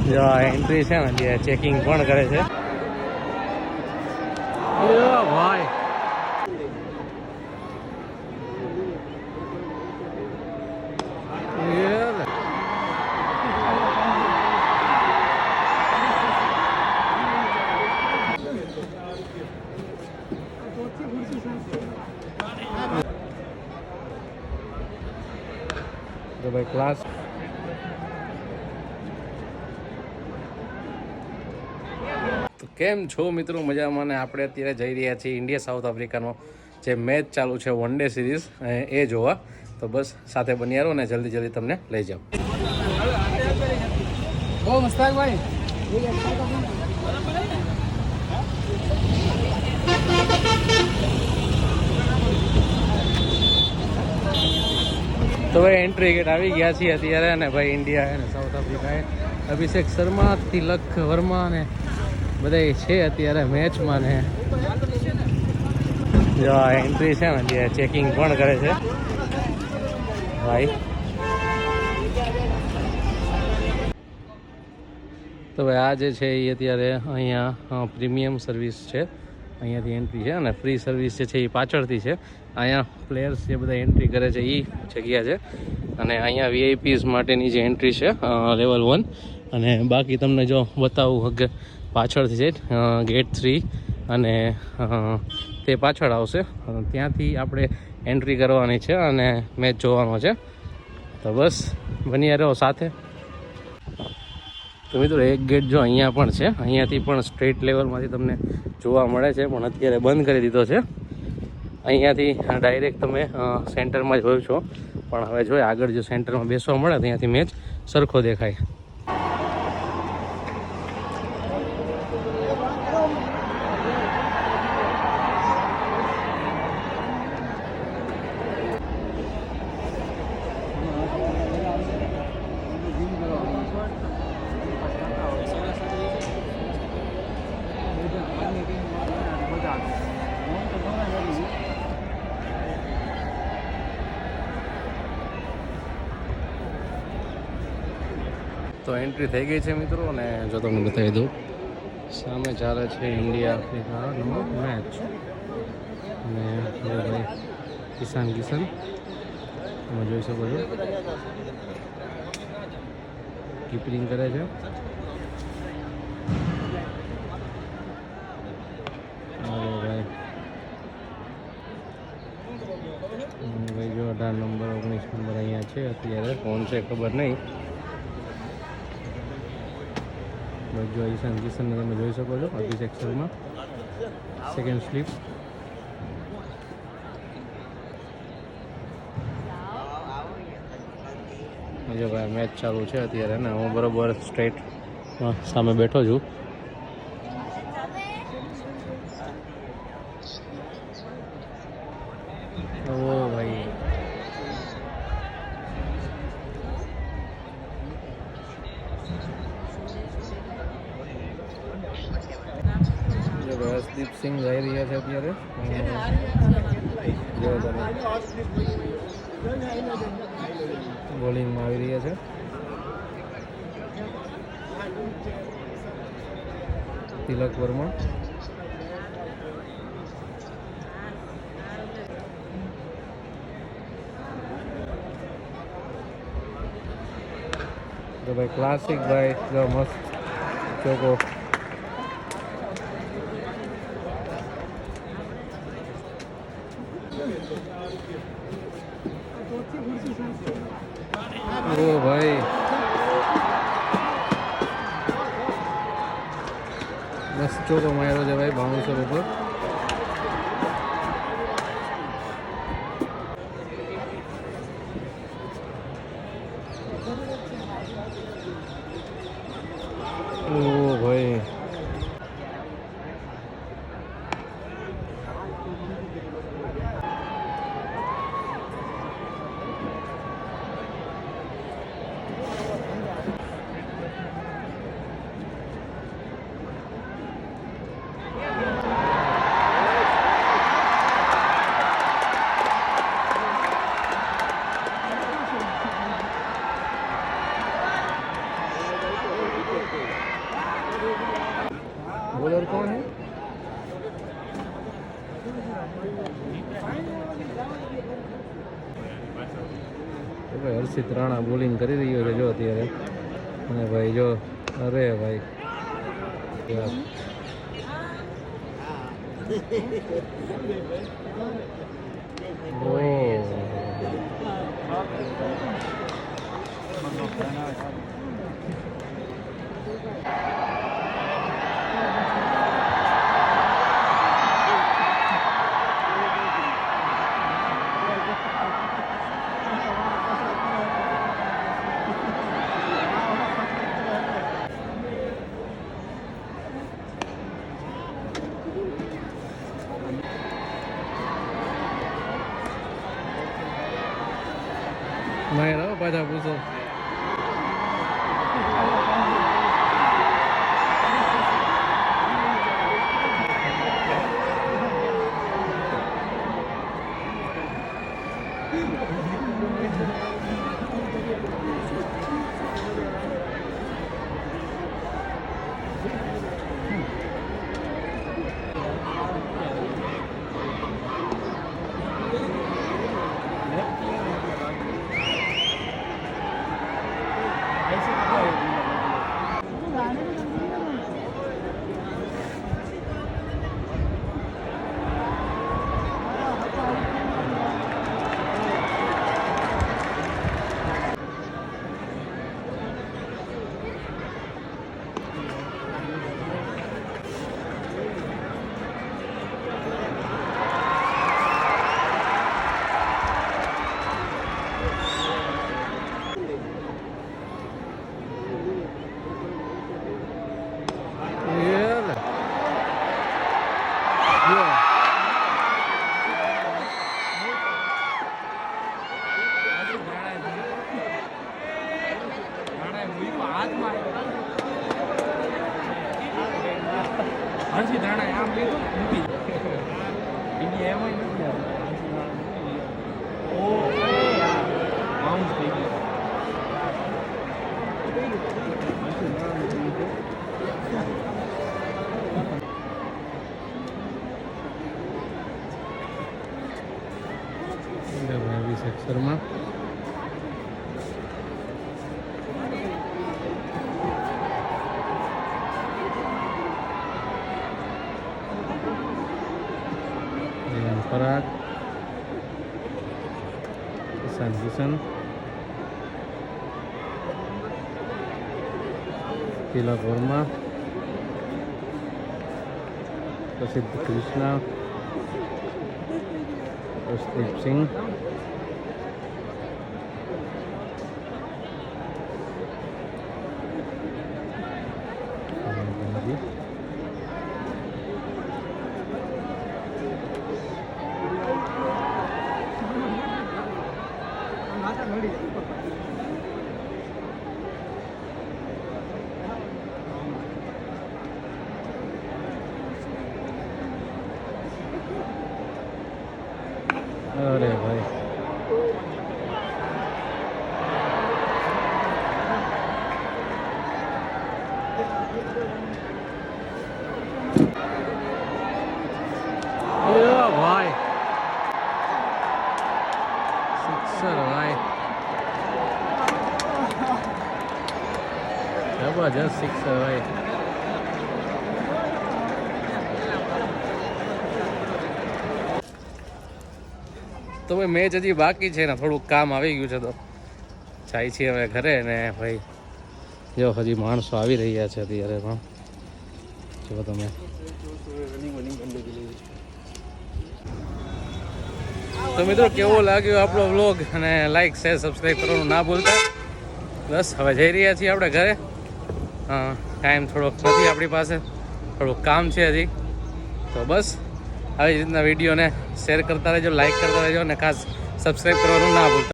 જો આ એન્ટ્રી છે ને જે ચેકિંગ પણ કરે છે. ભાઈ તો ભાઈ ક્લાસ તો કેમ છો મિત્રો? મજામાં. ને આપણે અત્યારે જઈ રહ્યા છીએ ઇન્ડિયા સાઉથ આફ્રિકાનો જે મેચ ચાલુ છે વન ડે સિરીઝ એ જોવા. તો બસ સાથે બન્યા રહો ને જલ્દી તમને લઈ જાઉં. ઓ મુસ્તાકભાઈ તો ભાઈ એન્ટ્રી ગેટ આવી ગયા છીએ અત્યારે. અને ભાઈ ઇન્ડિયા અને સાઉથ આફ્રિકાએ અભિષેક શર્મા, તિલક વર્મા ને બધા છે અત્યારે મેચમાં. ને જો આ એન્ટ્રી છે ને જે ચેકિંગ પણ કરે છે ભાઈ. તો ભાઈ આ જે છે એ અત્યારે અહીંયા પ્રીમિયમ સર્વિસ છે, અહીંયાથી એન્ટ્રી છે. અને ફ્રી સર્વિસ જે છે એ પાછળથી છે. અહીંયા પ્લેયર્સ જે બધા એન્ટ્રી કરે છે એ જગ્યા છે. અને અહીંયા વીઆઈપીઝ માટેની જે એન્ટ્રી છે લેવલ 1. અને બાકી તમને જો બતાવું કે પાછળથી છે ગેટ 3 અને તે પાછળ આવશે. ત્યાંથી આપણે એન્ટ્રી કરવાની છે અને મેચ જોવાનો છે. તો બસ બન્યા રહો સાથે. તો મિત્રો એક ગેટ જો અહીંયા પણ છે, અહીંયાથી પણ સ્ટ્રેટ લેવલમાંથી તમને જોવા મળે છે, પણ અત્યારે બંધ કરી દીધો છે. અહીંયાથી ડાયરેક્ટ તમે સેન્ટરમાં જ હોય છો, પણ હવે જોઈએ આગળ જો સેન્ટરમાં બેસવા મળે તો અહીંયાથી મેચ સરખો દેખાય. તો એન્ટ્રી થઈ ગઈ છે મિત્રો. અને જો તમને બતાવી દઉં, સામે ચાલે છે ઇન્ડિયા આફ્રિકાનો મેચ. અને ભાઈ કિશન તમે જોઈ શકો છો કીપરિંગ કરે છે. ભાઈ જો 18 નંબર 19 નંબર અહીંયા છે અત્યારે. કોણ છે ખબર નહીં. જો ઈશાન કિશનને તમે જોઈ શકો છો અભિષેક શર્મા સેકન્ડ સ્લીપ. જો ભાઈ મેચ ચાલુ છે અત્યારે ને હું બરોબર સ્ટ્રેટ સામે બેઠો છું. ઓ ભાઈ હર્ષદીપ સિંહ જઈ રહ્યા છે અત્યારે. બોલિંગમાં આવી રહ્યા છે. તિલક વર્મા તો ભાઈ ક્લાસિક ભાઈ જો મસ્ત ચોકો. ઓ ભાઈ મસ્ત ચોકો માર્યો છે ભાઈ બાઉન્સર ઉપર. ઓ ભાઈ બોલર કોણ હે? ભાઈ હર્ષિત રાણા બોલિંગ કરી રહ્યો છે જો અત્યારે. અને ભાઈ જો અરે ભાઈ નહીં રહો પાછા પૂછો. હર્ષિત રાણા આમ લીધું મૂકી ઇન્ડિયા એમાં નથી ઓ બાઉન્સ થઈ ગયું. અભિષેક શર્મા પરાગ કિશન કિશન તિલક વર્મા પ્રસિદ્ધ કૃષ્ણા પ્રદીપ સિંહ અરે ભાઈ ભાઈ સિક્સર ભાઈ જબરજસ્ત સિક્સર ભાઈ. તો ભાઈ મેચ હજી બાકી છે ને થોડુંક કામ આવી ગયું છે તો જાય છીએ હવે ઘરે ને ભાઈ જો હજી માણસો આવી રહ્યા છે અત્યારે પણ જો તમે. તો મિત્રો કેવો લાગ્યો આપણો વ્લોગ અને લાઈક શેર સબસ્ક્રાઈબ કરવાનું ના ભૂલતા. બસ હવે જઈ રહ્યા છીએ આપણે ઘરે. ટાઈમ થોડોક નથી આપણી પાસે, થોડુંક કામ છે હજી. તો બસ આવી રીતના વિડીયોને શેર કરતા રહેજો, લાઈક કરતા રહેજો અને ખાસ સબસ્ક્રાઈબ કરવાનું ના ભૂલતા.